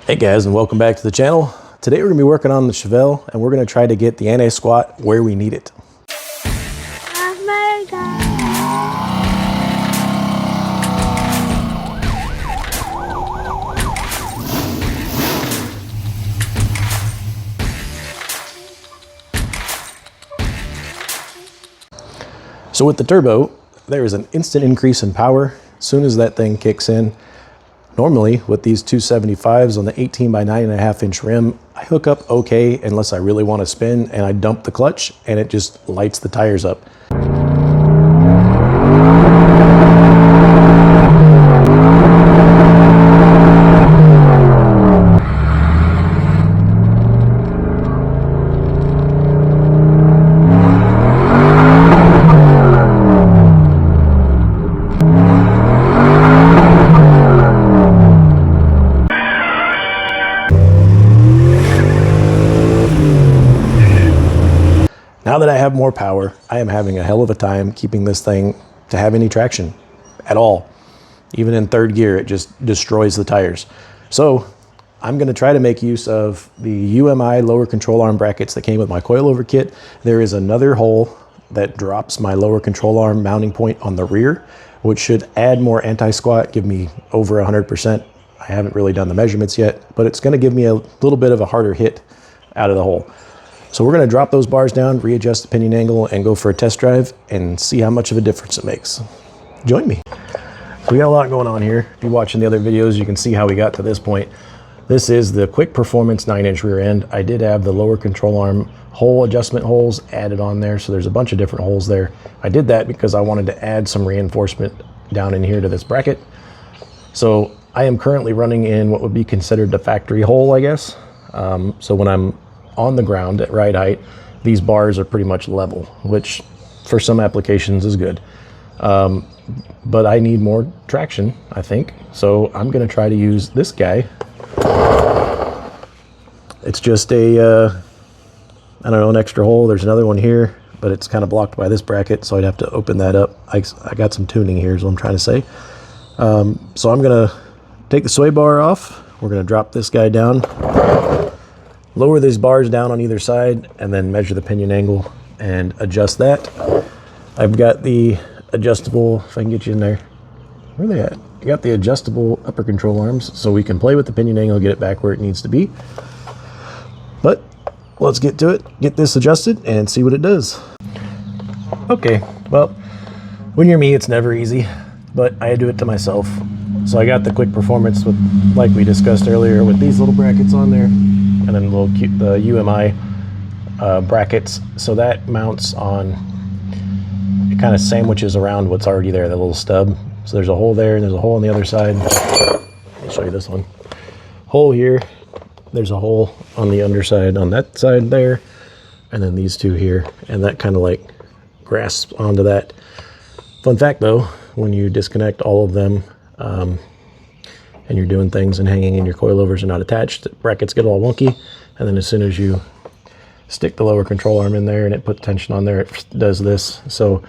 Hey guys, and welcome back to the channel. Today we're going to be working on the Chevelle, and we're going to try to get the anti-squat where we need it. So with the turbo, there is an instant increase in power as soon as that thing kicks in. Normally, with these 275s on the 18 by 9.5 inch rim, I hook up okay unless I really want to spin, and I dump the clutch and it just lights the tires up. Now that I have more power, I am having a hell of a time keeping this thing to have any traction at all. Even in third gear, it just destroys the tires. So I'm going to try to make use of the UMI lower control arm brackets that came with my coilover kit. There is another hole that drops my lower control arm mounting point on the rear, which should add more anti-squat, give me over 100%. I haven't really done the measurements yet, but it's going to give me a little bit of a harder hit out of the hole. So we're going to drop those bars down, readjust the pinion angle, and go for a test drive and see how much of a difference it makes. Join me. So we got a lot going on here. If you're watching the other videos, you can see how we got to this point. This is the Quick Performance 9-inch rear end. I did have the lower control arm hole adjustment holes added on there, so there's a bunch of different holes there. I did that because I wanted to add some reinforcement down in here to this bracket. So I am currently running in what would be considered the factory hole, I guess. So when I'm on the ground at ride height, these bars are pretty much level, which for some applications is good. But I need more traction, I think. So I'm going to try to use this guy. It's just a, I don't know, an extra hole. There's another one here, but it's kind of blocked by this bracket, so I'd have to open that up. I got some tuning here is what I'm trying to say. So I'm going to take the sway bar off. We're going to drop this guy down, lower these bars down on either side, and then measure the pinion angle and adjust that. I've got the adjustable, if I can get you in there. Where are they at? I got the adjustable upper control arms, so we can play with the pinion angle, get it back where it needs to be. But let's get to it, get this adjusted, and see what it does. Okay, well, when you're me, it's never easy, but I do it to myself. So I got the Quick Performance with, like we discussed earlier, with these little brackets on there, and then the UMI brackets. So that mounts on, it kind of sandwiches around what's already there, the little stub. So there's a hole there, and there's a hole on the other side. I'll show you this one. Hole here, there's a hole on the underside on that side there, and then these two here, and that kind of like grasps onto that. Fun fact though, when you disconnect all of them, and you're doing things and hanging and your coilovers are not attached, the brackets get all wonky, and then as soon as you stick the lower control arm in there and it puts tension on there, it does this. So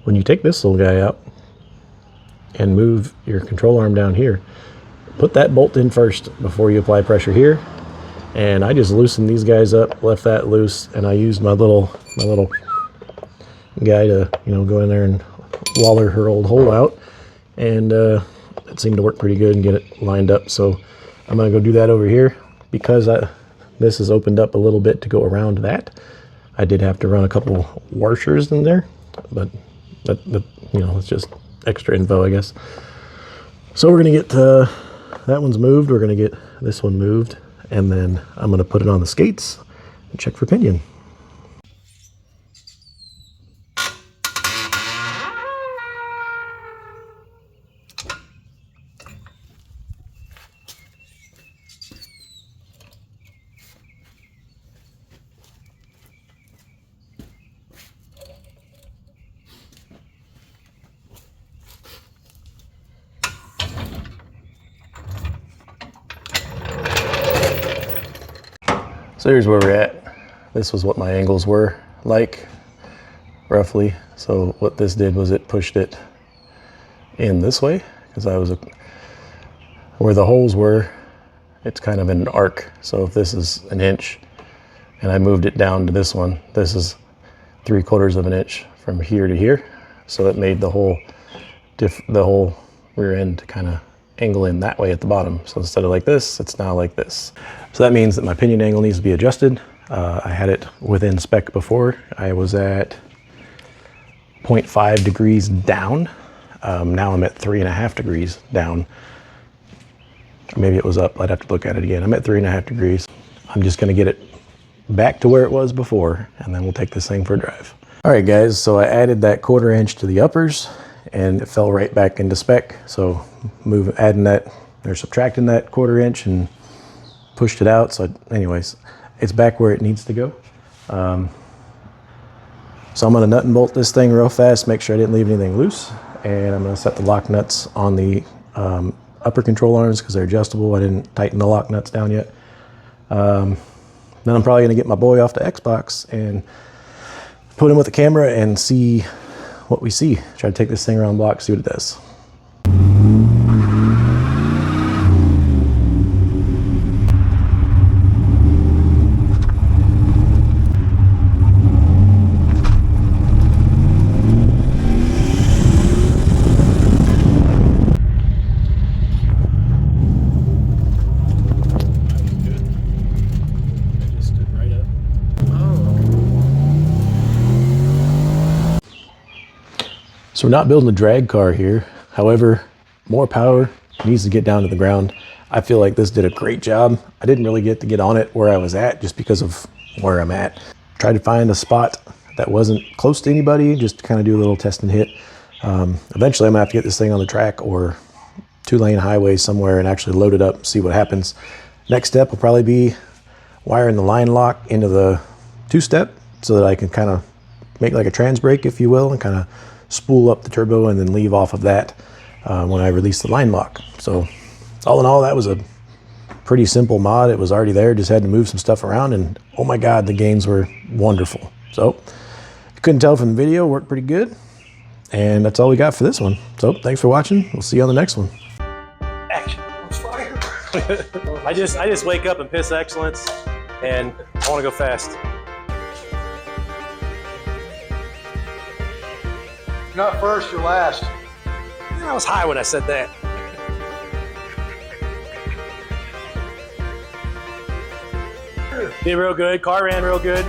when you take this little guy out and move your control arm down here, put that bolt in first before you apply pressure here. And I just loosened these guys up, left that loose, and I used my little guy to, you know, go in there and waller her old hole out, and it seemed to work pretty good and get it lined up. So I'm going to go do that over here. Because this is opened up a little bit to go around that, I did have to run a couple washers in there, but that you know, it's just extra info, I guess. So we're going to get that one's moved, we're going to get this one moved, and then I'm going to put it on the skates and check for pinion. So here's where we're at. This was what my angles were like, roughly. So what this did was it pushed it in this way, because I was where the holes were, it's kind of in an arc. So if this is an inch and I moved it down to this one, this is 3/4 of an inch from here to here. So it made the whole rear end kind of angle in that way at the bottom. So instead of like this, it's now like this. So that means that my pinion angle needs to be adjusted. I had it within spec before. I was at 0.5 degrees down. Now I'm at 3.5 degrees down. Maybe it was up, I'd have to look at it again. I'm at 3.5 degrees. I'm just gonna get it back to where it was before, and then we'll take this thing for a drive. All right guys, so I added that 1/4 inch to the uppers and it fell right back into spec. So adding that, or subtracting that 1/4 inch and pushed it out. So anyways, it's back where it needs to go. So I'm gonna nut and bolt this thing real fast, make sure I didn't leave anything loose. And I'm gonna set the lock nuts on the upper control arms because they're adjustable. I didn't tighten the lock nuts down yet. Then I'm probably gonna get my boy off the Xbox and put him with the camera and see what we see. Try to take this thing around the block, see what it does. So we're not building a drag car here. However, more power needs to get down to the ground. I feel like this did a great job. I didn't really get to get on it where I was at just because of where I'm at. Tried to find a spot that wasn't close to anybody, just to kind of do a little test and hit. Eventually I'm gonna have to get this thing on the track or 2-lane highway somewhere and actually load it up and see what happens. Next step will probably be wiring the line lock into the 2-step so that I can kind of make like a trans brake, if you will, and kind of spool up the turbo and then leave off of that when I release the line lock. So all in all, that was a pretty simple mod. It was already there, just had to move some stuff around, and oh my God, the gains were wonderful. So you couldn't tell from the video, worked pretty good. And that's all we got for this one. So thanks for watching. We'll see you on the next one. Action. I'm fired. I just wake up and piss excellence, and I want to go fast. You're not first, you're last. I was high when I said that. Did real good. Car ran real good.